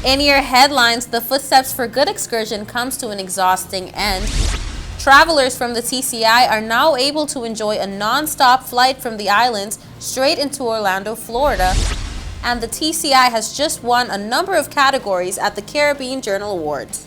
In your headlines, the Footsteps for Good excursion comes to an exhausting end. Travelers from the TCI are now able to enjoy a non-stop flight from the islands straight into Orlando, Florida. And the TCI has just won a number of categories at the Caribbean Journal Awards.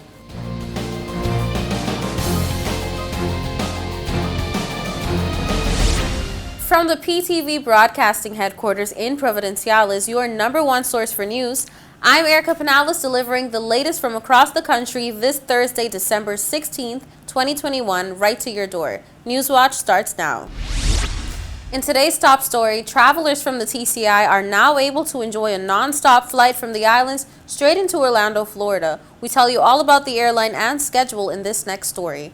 From the PTV Broadcasting Headquarters in Providenciales, your #1 source for news, I'm Erica Penales, delivering the latest from across the country this Thursday, December 16th, 2021, right to your door. Newswatch starts now. In today's top story, travelers from the TCI are now able to enjoy a non-stop flight from the islands straight into Orlando, Florida. We tell you all about the airline and schedule in this next story.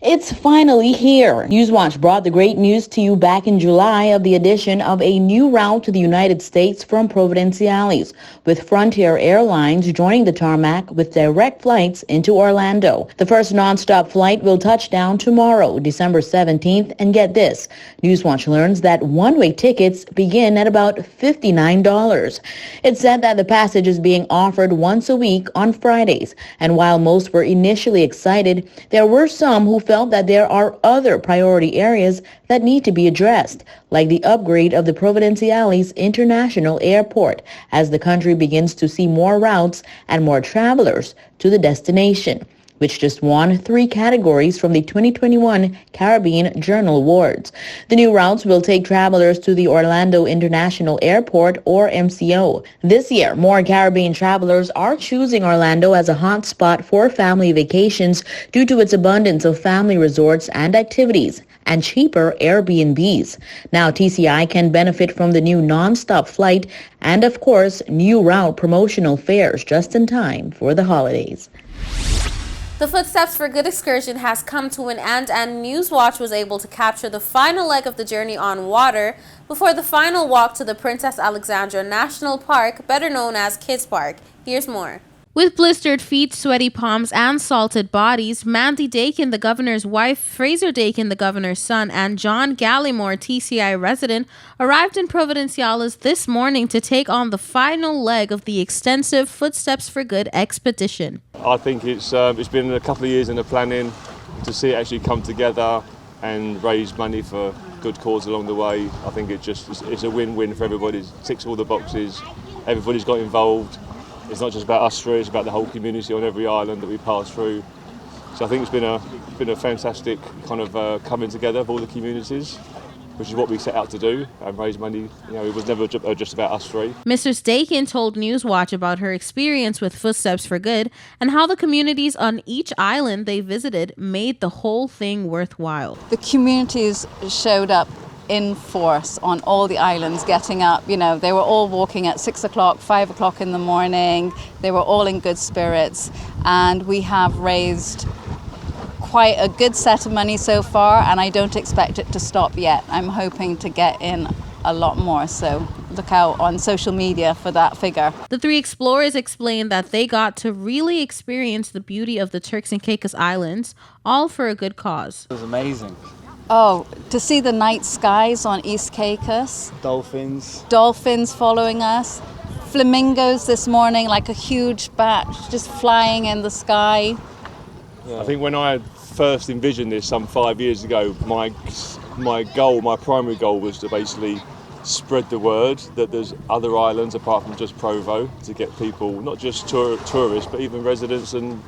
It's finally here. Newswatch brought the great news to you back in July of the addition of a new route to the United States from Providenciales, with Frontier Airlines joining the tarmac with direct flights into Orlando. The first nonstop flight will touch down tomorrow, December 17th, and get this. Newswatch learns that one-way tickets begin at about $59. It's said that the passage is being offered once a week on Fridays, and while most were initially excited, there were some who felt that there are other priority areas that need to be addressed, like the upgrade of the Providenciales International Airport, as the country begins to see more routes and more travelers to the destination, which just won 3 categories from the 2021 Caribbean Journal Awards. The new routes will take travelers to the Orlando International Airport, or MCO. This year, more Caribbean travelers are choosing Orlando as a hot spot for family vacations due to its abundance of family resorts and activities and cheaper Airbnbs. Now TCI can benefit from the new non-stop flight and, of course, new route promotional fares just in time for the holidays. The Footsteps for Good excursion has come to an end, and Newswatch was able to capture the final leg of the journey on water before the final walk to the Princess Alexandra National Park, better known as Kids Park. Here's more. With blistered feet, sweaty palms, and salted bodies, Mandy Dakin, the governor's wife, Fraser Dakin, the governor's son, and John Gallimore, TCI resident, arrived in Providenciales this morning to take on the final leg of the extensive Footsteps for Good expedition. I think it's been a couple of years in the planning to see it actually come together and raise money for good cause along the way. I think it's a win-win for everybody. It ticks all the boxes. Everybody's got involved. It's not just about us three, it's about the whole community on every island that we pass through. So I think it's been a fantastic kind of coming together of all the communities, which is what we set out to do, and raise money. You know, it was never just about us three. Mrs. Dakin told Newswatch about her experience with Footsteps for Good and how the communities on each island they visited made the whole thing worthwhile. The communities showed up in force on all the islands, getting up. You know, they were all walking at 6 o'clock, 5 o'clock in the morning. They were all in good spirits, and we have raised quite a good set of money so far, and I don't expect it to stop yet. I'm hoping to get in a lot more, so look out on social media for that figure. The 3 explorers explained that they got to really experience the beauty of the Turks and Caicos Islands, all for a good cause. It was amazing. Oh, to see the night skies on East Caicos. Dolphins following us. Flamingos this morning, like a huge batch, just flying in the sky. Yeah. I think when I first envisioned this some 5 years ago, my primary goal was to basically spread the word that there's other islands apart from just Provo, to get people, not just tourists, but even residents and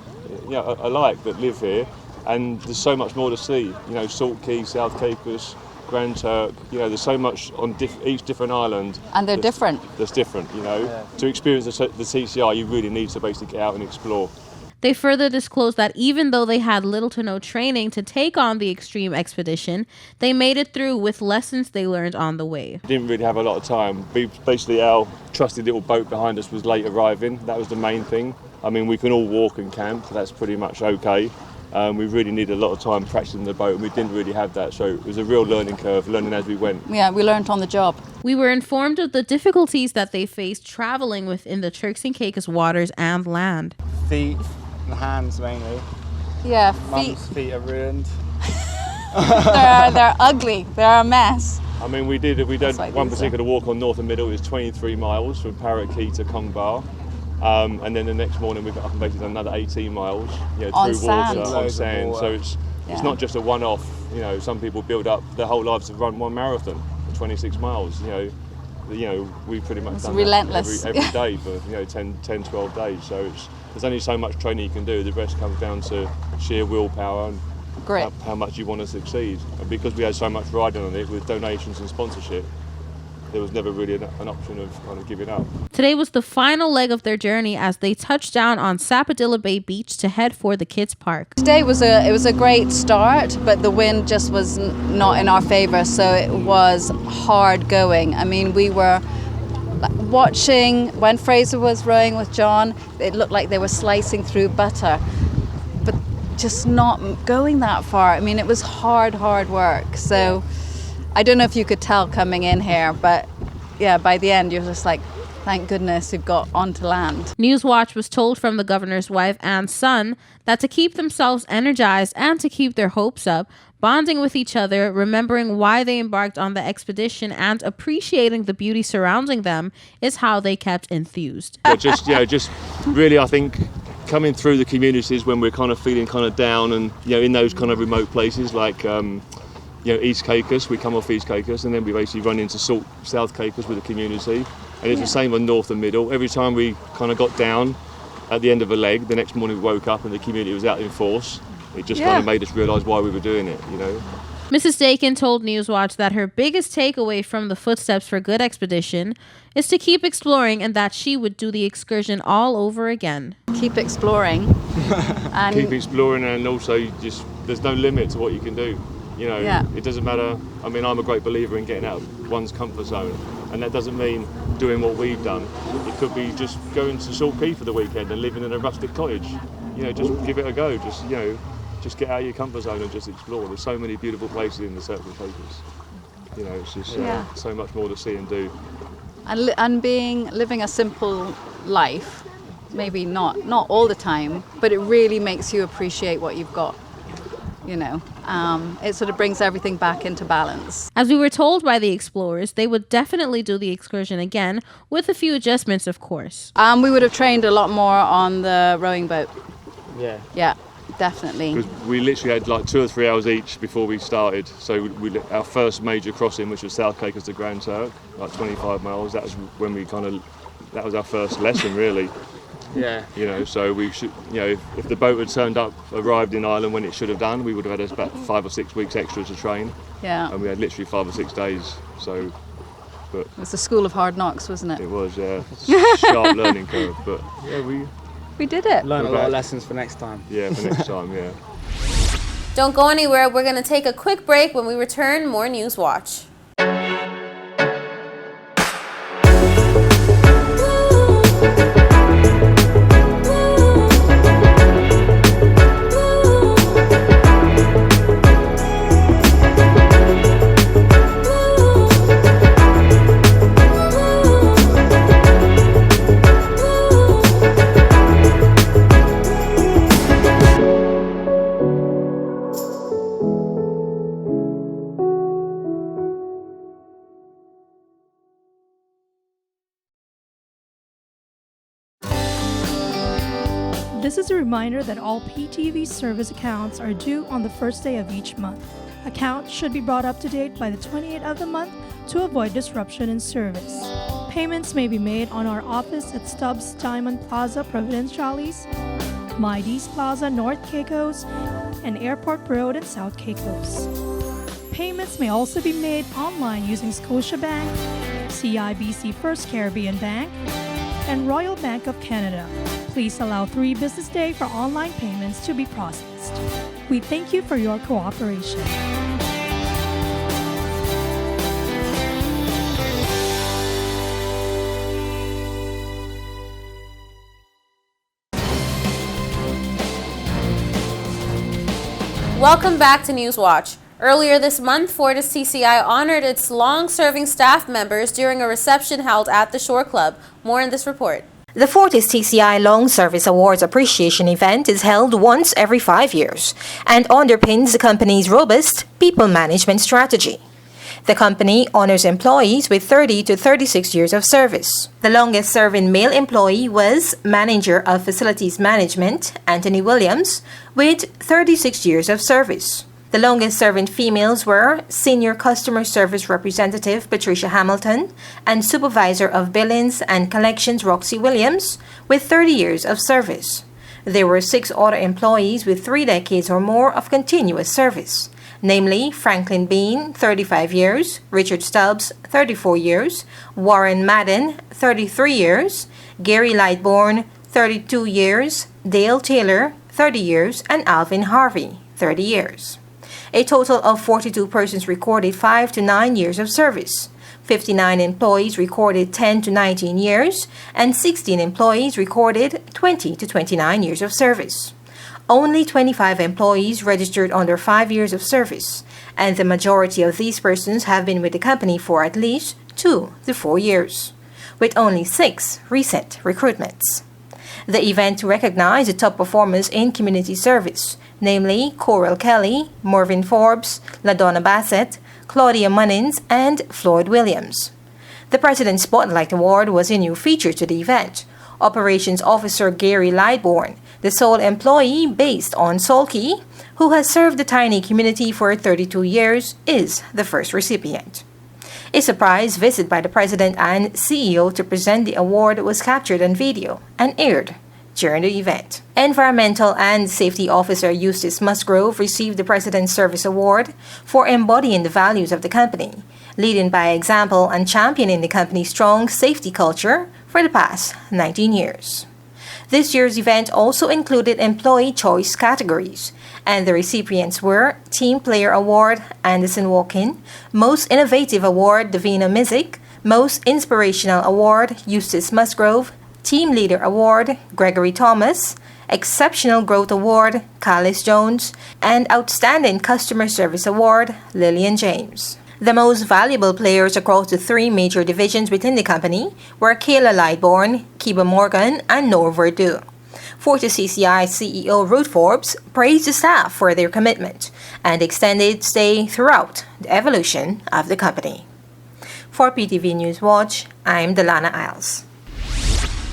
alike that live here. And there's so much more to see. You know, Salt Key, South Caicos, Grand Turk. You know, there's so much on each different island. And they're different. That's different. You know, yeah. To experience the TCI, you really need to basically get out and explore. They further disclosed that even though they had little to no training to take on the extreme expedition, they made it through with lessons they learned on the way. Didn't really have a lot of time. Basically, our trusty little boat behind us was late arriving. That was the main thing. I mean, we can all walk and camp. That's pretty much okay. We really needed a lot of time practicing the boat, and we didn't really have that, so it was a real learning curve, learning as we went. Yeah, we learned on the job. We were informed of the difficulties that they faced traveling within the Turks and Caicos waters and land. Feet and hands mainly. Yeah, Mum's feet are ruined. They're ugly, they're a mess. I mean, we did one particular walk on North and Middle. It was 23 miles from Parrot Key to Kong Bar. And then the next morning we got up and basically done another 18 miles, through On water, sand. on Loads of sand. water. So it's not just a one-off. Some people build up their whole lives to run one marathon, 26 miles. We pretty much done relentless. that every day for 10, 12 days. So there's only so much training you can do. The rest comes down to sheer willpower and Grit. how much you want to succeed. And because we had so much riding on it with donations and sponsorship, there was never really an option of kind of giving up. Today was the final leg of their journey as they touched down on Sapodilla Bay Beach to head for the kids' park. Today was a great start, but the wind just was not in our favour, so it was hard going. I mean, we were watching when Fraser was rowing with John. It looked like they were slicing through butter, but just not going that far. I mean, it was hard work. So I don't know if you could tell coming in here, but yeah, by the end you're just like, thank goodness we've got onto land. Newswatch was told from the governor's wife and son that to keep themselves energized and to keep their hopes up, bonding with each other, remembering why they embarked on the expedition, and appreciating the beauty surrounding them is how they kept enthused. But just really, I think coming through the communities when we're kind of feeling kind of down, and in those kind of remote places like East Caicos, we come off East Caicos and then we basically run into South Caicos with the community, and it's the same on North and Middle. Every time we kind of got down at the end of a leg, the next morning we woke up and the community was out in force. It just kind of made us realise why we were doing it, Mrs. Dakin told Newswatch that her biggest takeaway from the Footsteps for Good expedition is to keep exploring, and that she would do the excursion all over again. Keep exploring. And Keep exploring, and also there's no limit to what you can do. It doesn't matter. I mean, I'm a great believer in getting out of one's comfort zone, and that doesn't mean doing what we've done. It could be just going to Salt Key for the weekend and living in a rustic cottage. Just give it a go. Just get out of your comfort zone and just explore. There's so many beautiful places in the Turks and Caicos. It's just so much more to see and do. And living a simple life, maybe not all the time, but it really makes you appreciate what you've got. It sort of brings everything back into balance. As we were told by the explorers, they would definitely do the excursion again, with a few adjustments, of course. We would have trained a lot more on the rowing boat. Yeah. Yeah, definitely. Because we literally had like 2 or 3 hours each before we started. So our first major crossing, which was South Caicos to Grand Turk, like 25 miles. That was when that was our first lesson, really. Yeah. So we should, if the boat had arrived in Ireland when it should have done, we would have had about 5 or 6 weeks extra to train. Yeah. And we had literally 5 or 6 days. So, but it was the school of hard knocks, wasn't it? it was sharp learning curve. But yeah, We did it. Learn a lot of lessons for next time. for next time, yeah. Don't go anywhere. We're going to take a quick break. When we return, more Newswatch. This is a reminder that all PTV service accounts are due on the first day of each month. Accounts should be brought up to date by the 28th of the month to avoid disruption in service. Payments may be made on our office at Stubbs Diamond Plaza, Providenciales, Mides Plaza, North Caicos, and Airport Road in South Caicos. Payments may also be made online using Scotiabank, CIBC First Caribbean Bank, and Royal Bank of Canada. Please allow 3 business days for online payments to be processed. We thank you for your cooperation. Welcome back to Newswatch. Earlier this month, Fortis TCI honored its long-serving staff members during a reception held at the Shore Club. More in this report. The Fortis TCI Long Service Awards Appreciation event is held once every 5 years and underpins the company's robust people management strategy. The company honors employees with 30 to 36 years of service. The longest-serving male employee was Manager of Facilities Management, Anthony Williams, with 36 years of service. The longest-serving females were Senior Customer Service Representative Patricia Hamilton and Supervisor of Billings and Collections Roxy Williams, with 30 years of service. There were 6 other employees with 3 decades or more of continuous service, namely Franklin Bean, 35 years, Richard Stubbs, 34 years, Warren Madden, 33 years, Gary Lightbourne, 32 years, Dale Taylor, 30 years, and Alvin Harvey, 30 years. A total of 42 persons recorded 5 to 9 years of service. 59 employees recorded 10 to 19 years, and 16 employees recorded 20 to 29 years of service. Only 25 employees registered under 5 years of service, and the majority of these persons have been with the company for at least 2 to 4 years, with only 6 recent recruitments. The event recognized the top performers in community service, namely Coral Kelly, Marvin Forbes, LaDonna Bassett, Claudia Munnins, and Floyd Williams. The President's Spotlight Award was a new feature to the event. Operations Officer Gary Lightbourne, the sole employee based on Solkey, who has served the tiny community for 32 years, is the first recipient. A surprise visit by the President and CEO to present the award was captured on video and aired during the event. Environmental and Safety Officer Eustace Musgrove received the President's Service Award for embodying the values of the company, leading by example and championing the company's strong safety culture for the past 19 years. This year's event also included employee choice categories, and the recipients were Team Player Award, Anderson Walkin, Most Innovative Award, Davina Mizik, Most Inspirational Award, Eustace Musgrove, Team Leader Award, Gregory Thomas, Exceptional Growth Award, Callis Jones, and Outstanding Customer Service Award, Lillian James. The most valuable players across the 3 major divisions within the company were Kayla Lightbourne, Kiba Morgan, and Noor Verdu. Fortis CCI CEO Ruth Forbes praised the staff for their commitment and extended stay throughout the evolution of the company. For PTV News Watch, I'm Delana Isles.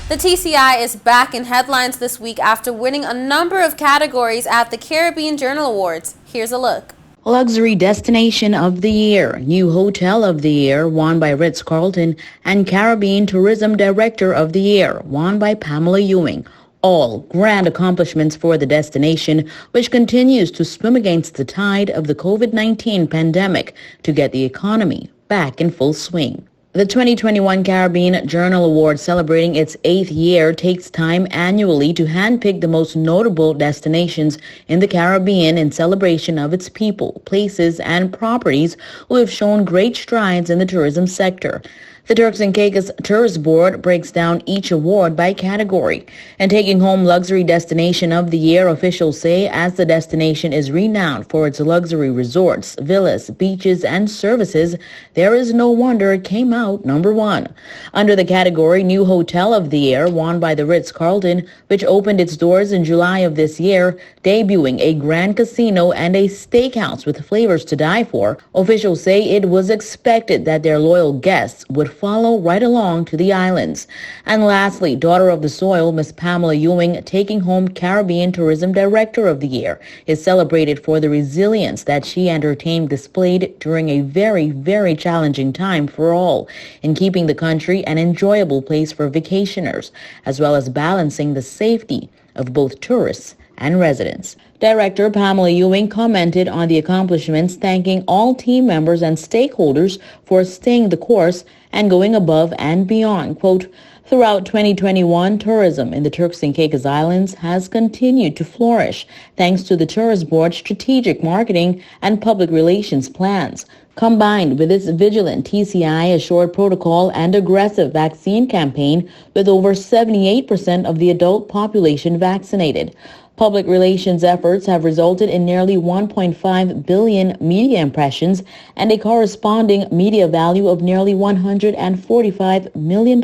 The TCI is back in headlines this week after winning a number of categories at the Caribbean Journal Awards. Here's a look. Luxury Destination of the Year, New Hotel of the Year, won by Ritz-Carlton, and Caribbean Tourism Director of the Year, won by Pamela Ewing. All grand accomplishments for the destination, which continues to swim against the tide of the COVID-19 pandemic to get the economy back in full swing. The 2021 Caribbean Journal Award, celebrating its 8th year, takes time annually to handpick the most notable destinations in the Caribbean in celebration of its people, places, and properties who have shown great strides in the tourism sector. The Turks and Caicos Tourist Board breaks down each award by category. And taking home Luxury Destination of the Year, officials say, as the destination is renowned for its luxury resorts, villas, beaches, and services, there is no wonder it came out number 1. Under the category New Hotel of the Year, won by the Ritz-Carlton, which opened its doors in July of this year, debuting a grand casino and a steakhouse with flavors to die for, officials say it was expected that their loyal guests would follow right along to the islands. And lastly, Daughter of the Soil, Miss Pamela Ewing, taking home Caribbean Tourism Director of the Year, is celebrated for the resilience that she and her team displayed during a very, very challenging time for all, in keeping the country an enjoyable place for vacationers, as well as balancing the safety of both tourists and residents. Director Pamela Ewing commented on the accomplishments, thanking all team members and stakeholders for staying the course and going above and beyond. Quote, throughout 2021, tourism in the Turks and Caicos Islands has continued to flourish thanks to the Tourist Board's strategic marketing and public relations plans, combined with its vigilant TCI-assured protocol and aggressive vaccine campaign with over 78% of the adult population vaccinated. Public relations efforts have resulted in nearly 1.5 billion media impressions and a corresponding media value of nearly $145 million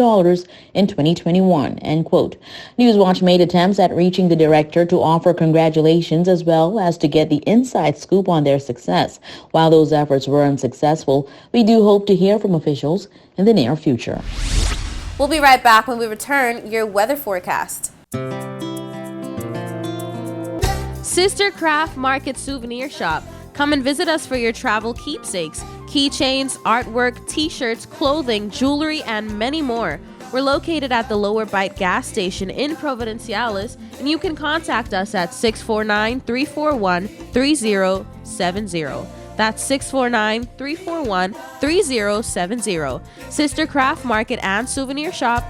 in 2021, end quote. Newswatch made attempts at reaching the director to offer congratulations as well as to get the inside scoop on their success. While those efforts were unsuccessful, we do hope to hear from officials in the near future. We'll be right back when we return your weather forecast. Sister Craft Market Souvenir Shop. Come and visit us for your travel keepsakes, keychains, artwork, t-shirts, clothing, jewelry, and many more. We're located at the Lower Bight gas station in Providenciales, and you can contact us at 649-341-3070. That's 649-341-3070. Sister Craft Market and Souvenir Shop.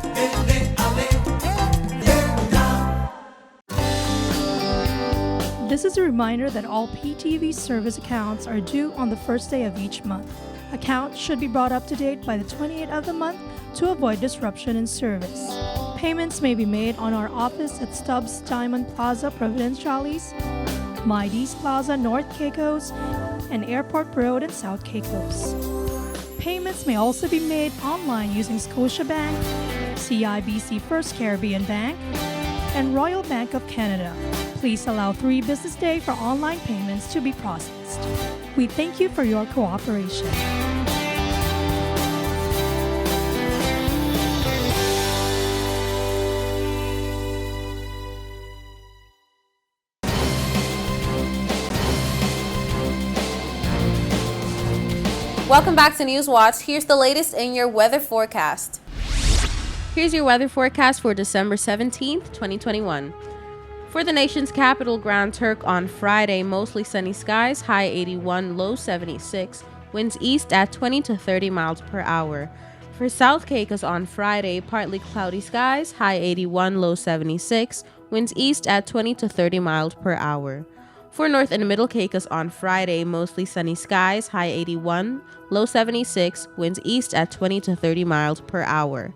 This is a reminder that all PTV service accounts are due on the first day of each month. Accounts should be brought up to date by the 28th of the month to avoid disruption in service. Payments may be made on our office at Stubbs Diamond Plaza, Providenciales, Mides Plaza, North Caicos, and Airport Road in South Caicos. Payments may also be made online using Scotiabank, CIBC First Caribbean Bank, and Royal Bank of Canada. Please allow 3 business days for online payments to be processed. We thank you for your cooperation. Welcome back to Newswatch. Here's the latest in your weather forecast. Here's your weather forecast for December 17th, 2021. For the nation's capital, Grand Turk, on Friday, mostly sunny skies, high 81, low 76, winds east at 20 to 30 miles per hour. For South Caicos on Friday, partly cloudy skies, high 81, low 76, winds east at 20 to 30 miles per hour. For North and Middle Caicos on Friday, mostly sunny skies, high 81, low 76, winds east at 20 to 30 miles per hour.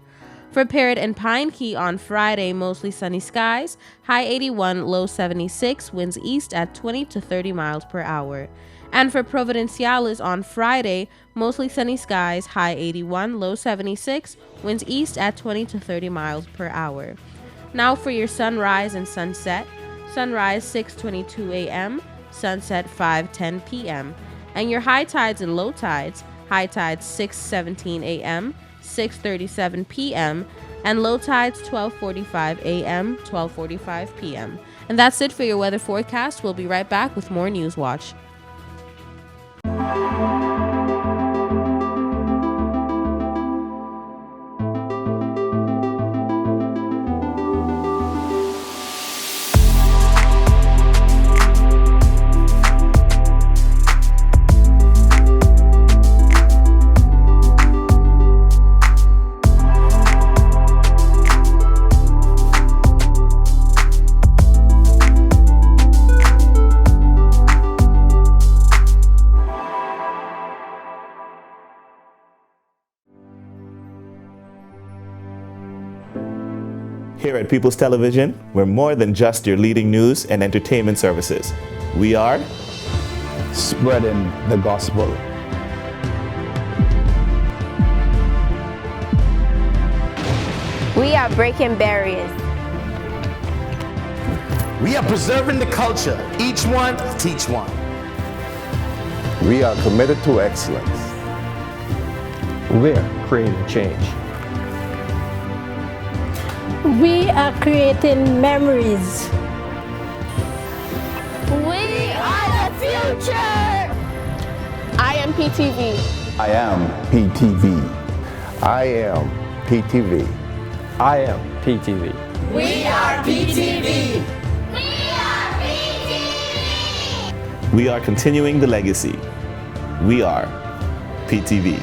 For Parrot and Pine Key on Friday, mostly sunny skies, high 81, low 76, winds east at 20 to 30 miles per hour. And for Providenciales on Friday, mostly sunny skies, high 81, low 76, winds east at 20 to 30 miles per hour. Now for your sunrise and sunset. Sunrise 6:22 a.m., sunset 5:10 p.m. And your high tides and low tides. High tides 6:17 a.m., 6:37 p.m., and low tides 12:45 a.m., 12:45 p.m. And that's it for your weather forecast. We'll be right back with more Newswatch. Here at People's Television, we're more than just your leading news and entertainment services. We are spreading the gospel. We are breaking barriers. We are preserving the culture. Each one, teach one. We are committed to excellence. We're creating change. We are creating memories. We are the future. I am PTV. I am PTV. I am PTV. I am PTV. We are PTV. We are continuing the legacy. We are PTV.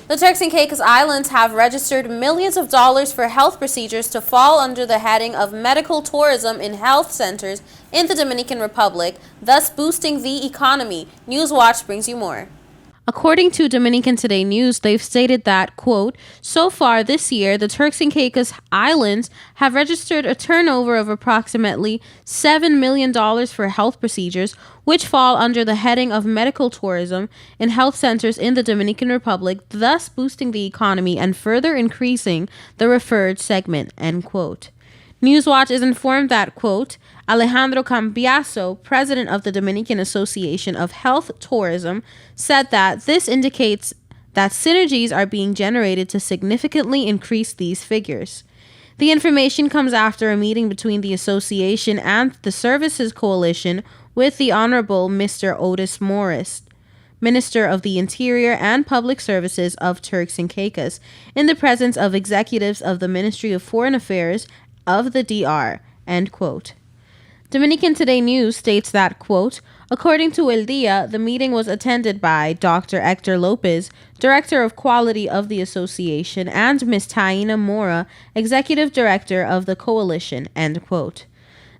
The Turks and Caicos Islands have registered millions of dollars for health procedures to fall under the heading of medical tourism in health centers in the Dominican Republic, thus boosting the economy. Newswatch brings you more. According to Dominican Today News, they've stated that, quote, so far this year, the Turks and Caicos Islands have registered a turnover of approximately $7 million for health procedures, which fall under the heading of medical tourism in health centers in the Dominican Republic, thus boosting the economy and further increasing the referred segment, end quote. Newswatch is informed that, quote, Alejandro Cambiaso, president of the Dominican Association of Health Tourism, said that this indicates that synergies are being generated to significantly increase these figures. The information comes after a meeting between the association and the Services Coalition with the Honorable Mr. Otis Morris, Minister of the Interior and Public Services of Turks and Caicos, in the presence of executives of the Ministry of Foreign Affairs of the DR, end quote. Dominican Today News states that, quote, according to El Dia, the meeting was attended by Dr. Hector Lopez, Director of Quality of the Association, and Ms. Taina Mora, Executive Director of the Coalition, end quote.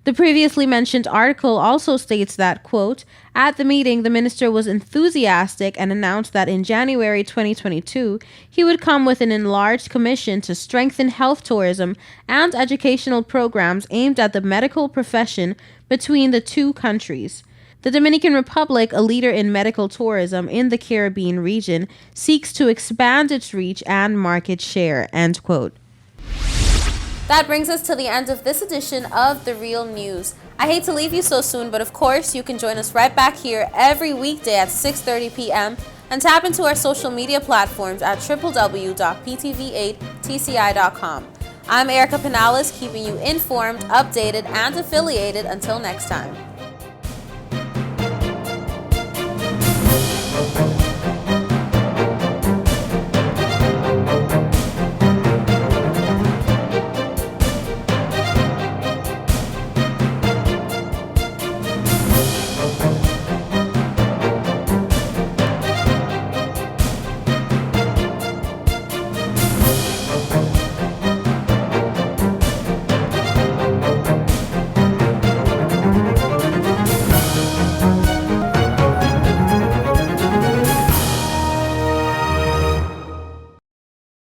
The previously mentioned article also states that, quote, at the meeting, the minister was enthusiastic and announced that in January 2022, he would come with an enlarged commission to strengthen health tourism and educational programs aimed at the medical profession between the two countries. The Dominican Republic, a leader in medical tourism in the Caribbean region, seeks to expand its reach and market share, end quote. That brings us to the end of this edition of The Real News. I hate to leave you so soon, but of course, you can join us right back here every weekday at 6:30 p.m. and tap into our social media platforms at www.ptv8tci.com. I'm Erica Pinales, keeping you informed, updated, and affiliated. Until next time.